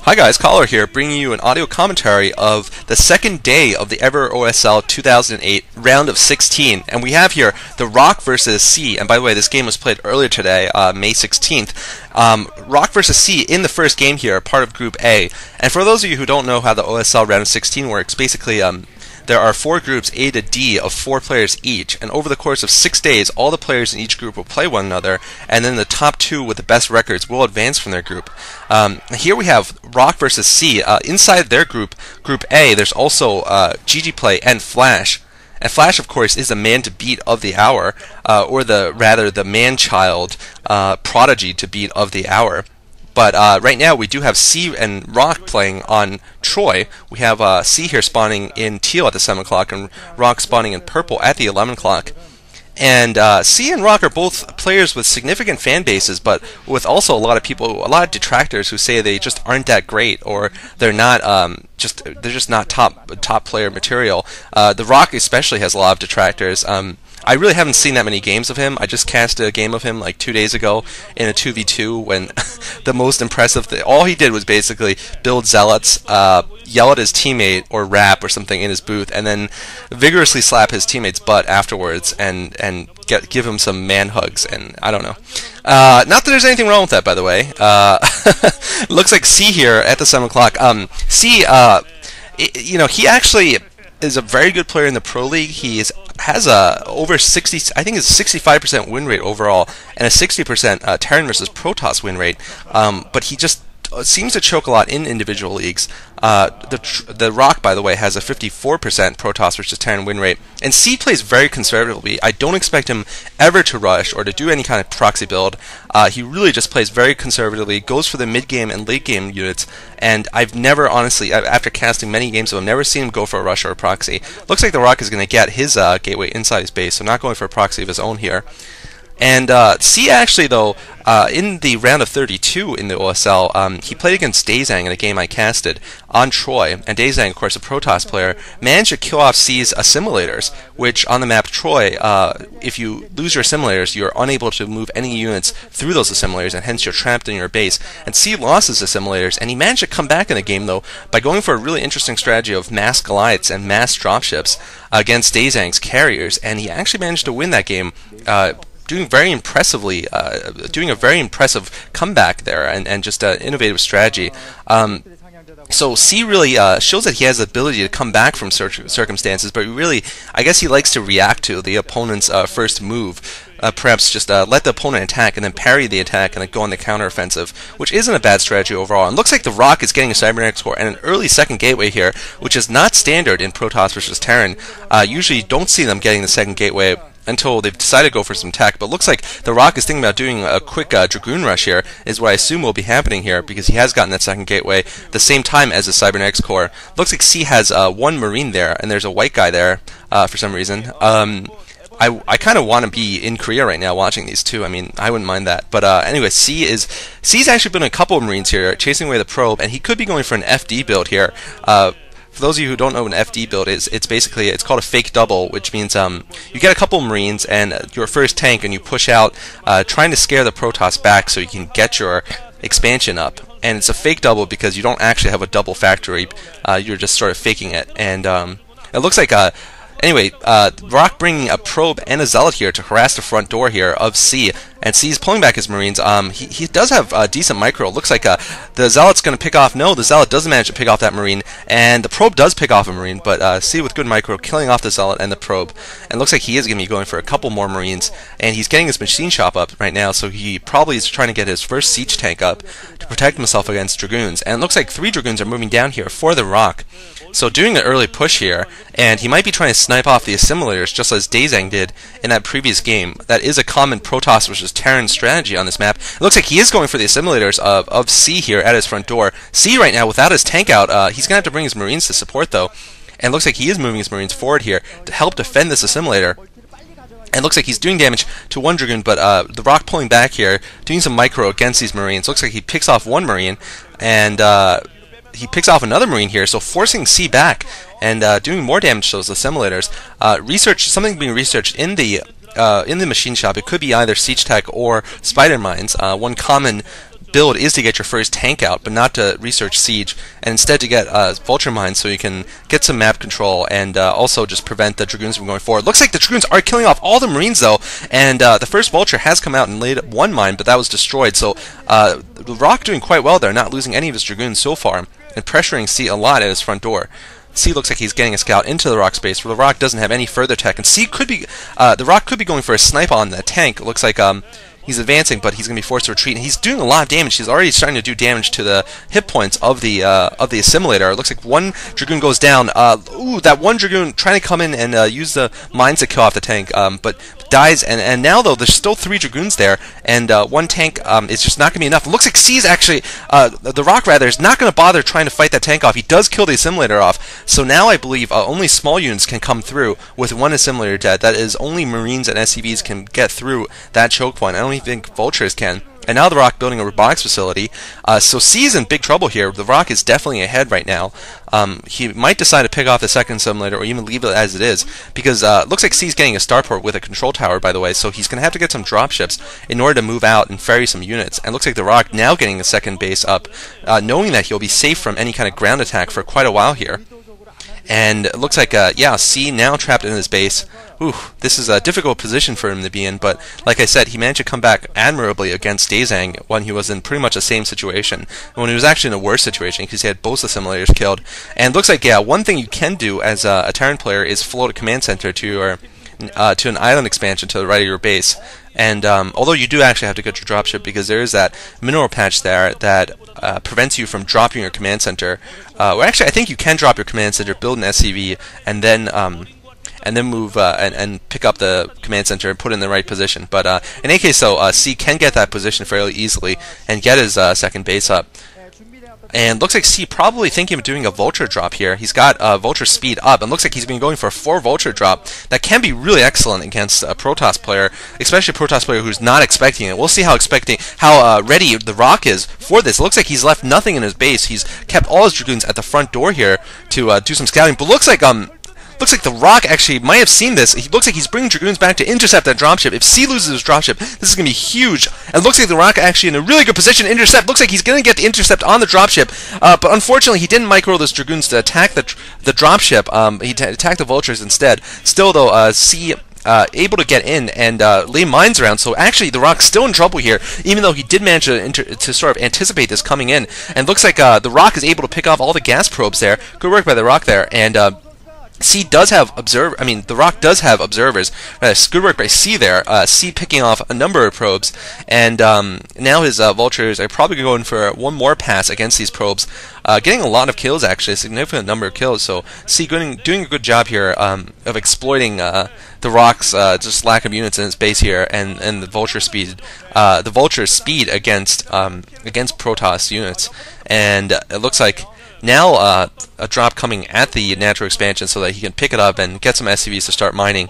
Hi guys, Caller here, bringing you an audio commentary of the second day of the Ever OSL 2008 round of 16, and we have here the Rock versus C. And by the way, this game was played earlier today, May 16th. Rock versus C in the first game here, part of Group A. And for those of you who don't know how the OSL round of 16 works, basically there are 4 groups A to D of 4 players each, and over the course of 6 days, all the players in each group will play one another, and then the top 2 with the best records will advance from their group. Here we have Rock versus C. Inside their group, Group A, there's also GG Play and Flash. And Flash, of course, is the man to beat of the hour, or the man-child prodigy to beat of the hour. But right now we do have C and Rock playing on Troy. We have C here spawning in teal at the 7 o'clock and Rock spawning in purple at the 11 o'clock. And C and Rock are both players with significant fan bases, but with also a lot of people, a lot of detractors who say they just aren't that great, or they're not they're just not top player material. The Rock especially has a lot of detractors. I really haven't seen that many games of him. I just cast a game of him like 2 days ago in a 2v2 when the most impressive thing, all he did was basically build zealots, yell at his teammate or rap or something in his booth, and then vigorously slap his teammate's butt afterwards and give him some man hugs, and I don't know. Not that there's anything wrong with that, by the way. Looks like C here at the 7 o'clock. C, you know, he actually is a very good player in the Pro League. He has a over 60, I think it's 65% win rate overall, and a 60% Terran versus Protoss win rate. But he just seems to choke a lot in individual leagues. The Rock, by the way, has a 54% Protoss versus Terran win rate, and C plays very conservatively. I don't expect him ever to rush or to do any kind of proxy build. He really just plays very conservatively, goes for the mid-game and late-game units, and I've never, honestly, after casting many games of him, never seen him go for a rush or a proxy. Looks like the Rock is going to get his gateway inside his base, so not going for a proxy of his own here. And C actually, though, in the round of 32 in the OSL, he played against Dazang in a game I casted on Troy, and Dazang, of course, a Protoss player, managed to kill off C's assimilators, which on the map Troy, if you lose your assimilators, you're unable to move any units through those assimilators, and hence you're trapped in your base. And C lost his assimilators, and he managed to come back in the game, though, by going for a really interesting strategy of mass Goliaths and mass dropships against Dazang's carriers, and he actually managed to win that game, doing very impressively, doing a very impressive comeback there, and just an innovative strategy. So C really shows that he has the ability to come back from circumstances, but really, I guess he likes to react to the opponent's first move. Perhaps just let the opponent attack and then parry the attack and then go on the counteroffensive, which isn't a bad strategy overall. And looks like the Rock is getting a cybernetics core and an early second gateway here, which is not standard in Protoss versus Terran. Usually you don't see them getting the second gateway until they've decided to go for some tech, but looks like the Rock is thinking about doing a quick Dragoon rush here, is what I assume will be happening here, because he has gotten that second gateway the same time as the Cybernetics core. Looks like C has one Marine there, and there's a white guy there for some reason. I kind of want to be in Korea right now watching these two. I mean, I wouldn't mind that. But anyway, C's actually been a couple of Marines here, chasing away the probe, and he could be going for an FD build here. For those of you who don't know what an FD build is, it's called a fake double, which means you get a couple Marines and your first tank, and you push out, trying to scare the Protoss back so you can get your expansion up. And it's a fake double because you don't actually have a double factory. You're just sort of faking it. And it looks like anyway, Rock bringing a probe and a zealot here to harass the front door here of C, and C's pulling back his Marines. He does have a decent micro. Looks like the zealot's going to pick off. No, the zealot doesn't manage to pick off that Marine, and the probe does pick off a Marine, but C with good micro killing off the zealot and the probe. And looks like he is going to be going for a couple more Marines, and he's getting his machine shop up right now, so he probably is trying to get his first siege tank up to protect himself against Dragoons. And it looks like 3 Dragoons are moving down here for the Rock. So doing an early push here, and he might be trying to snipe off the assimilators just as Dazang did in that previous game. That is a common Protoss versus Terran strategy on this map. It looks like he is going for the assimilators of C here at his front door. C right now, without his tank out, he's going to have to bring his Marines to support though. And it looks like he is moving his Marines forward here to help defend this assimilator. And looks like he's doing damage to one Dragoon, but the Rock pulling back here, doing some micro against these Marines. Looks like he picks off one Marine, and he picks off another Marine here, so forcing C back and doing more damage to those assimilators. Something being researched in the machine shop. It could be either siege tech or spider mines. One common build is to get your first tank out, but not to research siege, and instead to get vulture mines so you can get some map control and also just prevent the dragoons from going forward. Looks like the dragoons are killing off all the marines though, and the first vulture has come out and laid one mine, but that was destroyed. So the Rock doing quite well there, not losing any of his dragoons so far, and pressuring C a lot at his front door. C looks like he's getting a scout into the Rock space, where the Rock doesn't have any further tech, and C could be the Rock could be going for a snipe on the tank. It looks like he's advancing, but he's going to be forced to retreat, and he's doing a lot of damage. He's already starting to do damage to the hit points of the assimilator. It looks like one dragoon goes down. Ooh, that one dragoon trying to come in and use the mines to kill off the tank, but dies. And now though, there's still 3 dragoons there, and one tank is just not going to be enough. It looks like C's actually the Rock rather is not going to bother trying to fight that tank off. He does kill the assimilator off. So now I believe only small units can come through with one assimilator dead. That is, only Marines and SCVs can get through that choke point. I don't even think vultures can. And now the Rock building a robotics facility. So C's in big trouble here. The Rock is definitely ahead right now. He might decide to pick off the second assimilator or even leave it as it is, because it looks like C's getting a starport with a control tower, by the way, so he's going to have to get some dropships in order to move out and ferry some units. And it looks like the Rock now getting a second base up, knowing that he'll be safe from any kind of ground attack for quite a while here. And it looks like, yeah, C now trapped in his base. Ooh, this is a difficult position for him to be in, but like I said, he managed to come back admirably against Dazang when he was in pretty much the same situation, when he was actually in a worse situation because he had both assimilators killed. And it looks like, yeah, one thing you can do as a Terran player is float a command center to an island expansion to the right of your base. And although you do actually have to get your dropship, because there is that mineral patch there that prevents you from dropping your command center. Well, actually, I think you can drop your command center, build an SCV, and then move and pick up the command center and put it in the right position. But in any case, though, C can get that position fairly easily and get his second base up. And looks like C probably thinking of doing a vulture drop here. He's got vulture speed up, and looks like he's been going for a 4 vulture drop. That can be really excellent against a Protoss player, especially a Protoss player who's not expecting it. We'll see how ready the Rock is for this. It looks like he's left nothing in his base. He's kept all his dragoons at the front door here to do some scouting. But looks like the Rock actually might have seen this. He looks like he's bringing dragoons back to intercept that dropship. If C loses his dropship, this is going to be huge. And it looks like the Rock actually in a really good position to intercept. Looks like he's going to get the intercept on the dropship. But unfortunately, he didn't micro those dragoons to attack the dropship. He attacked the vultures instead. Still, though, C able to get in and lay mines around. So actually, the Rock's still in trouble here, even though he did manage to sort of anticipate this coming in. And looks like the Rock is able to pick off all the gas probes there. Good work by the Rock there. And C does have the Rock does have observers. Good work by C there. C picking off a number of probes, and now his vultures are probably going for one more pass against these probes, getting a lot of kills, actually, a significant number of kills. So C doing a good job here of exploiting the Rock's just lack of units in its base here, and the vulture speed, against Protoss units. And it looks like now a drop coming at the natural expansion so that he can pick it up and get some SCVs to start mining.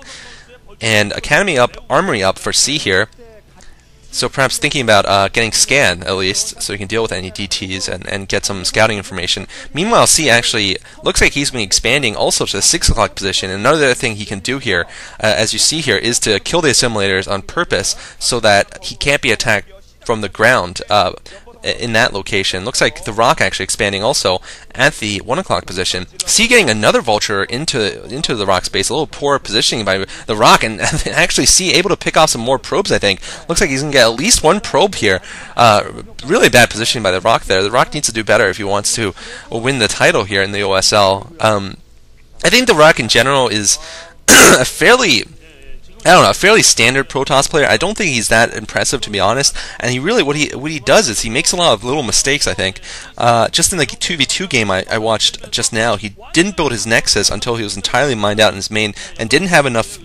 And Academy up, Armory up for C here. So perhaps thinking about getting scan at least, so he can deal with any DTs and get some scouting information. Meanwhile, C actually looks like he's been expanding also to the 6 o'clock position. And another thing he can do here, as you see here, is to kill the assimilators on purpose so that he can't be attacked from the ground. In that location. Looks like the Rock actually expanding also at the 1 o'clock position. C getting another vulture into the Rock space. A little poor positioning by the Rock, and actually C able to pick off some more probes, I think. Looks like he's going to get at least 1 probe here. Really bad positioning by the Rock there. The Rock needs to do better if he wants to win the title here in the OSL. I think the Rock in general is a fairly standard Protoss player. I don't think he's that impressive, to be honest. And he really, what he does is he makes a lot of little mistakes, I think. Just in the 2v2 game I watched just now, he didn't build his Nexus until he was entirely mined out in his main and didn't have enough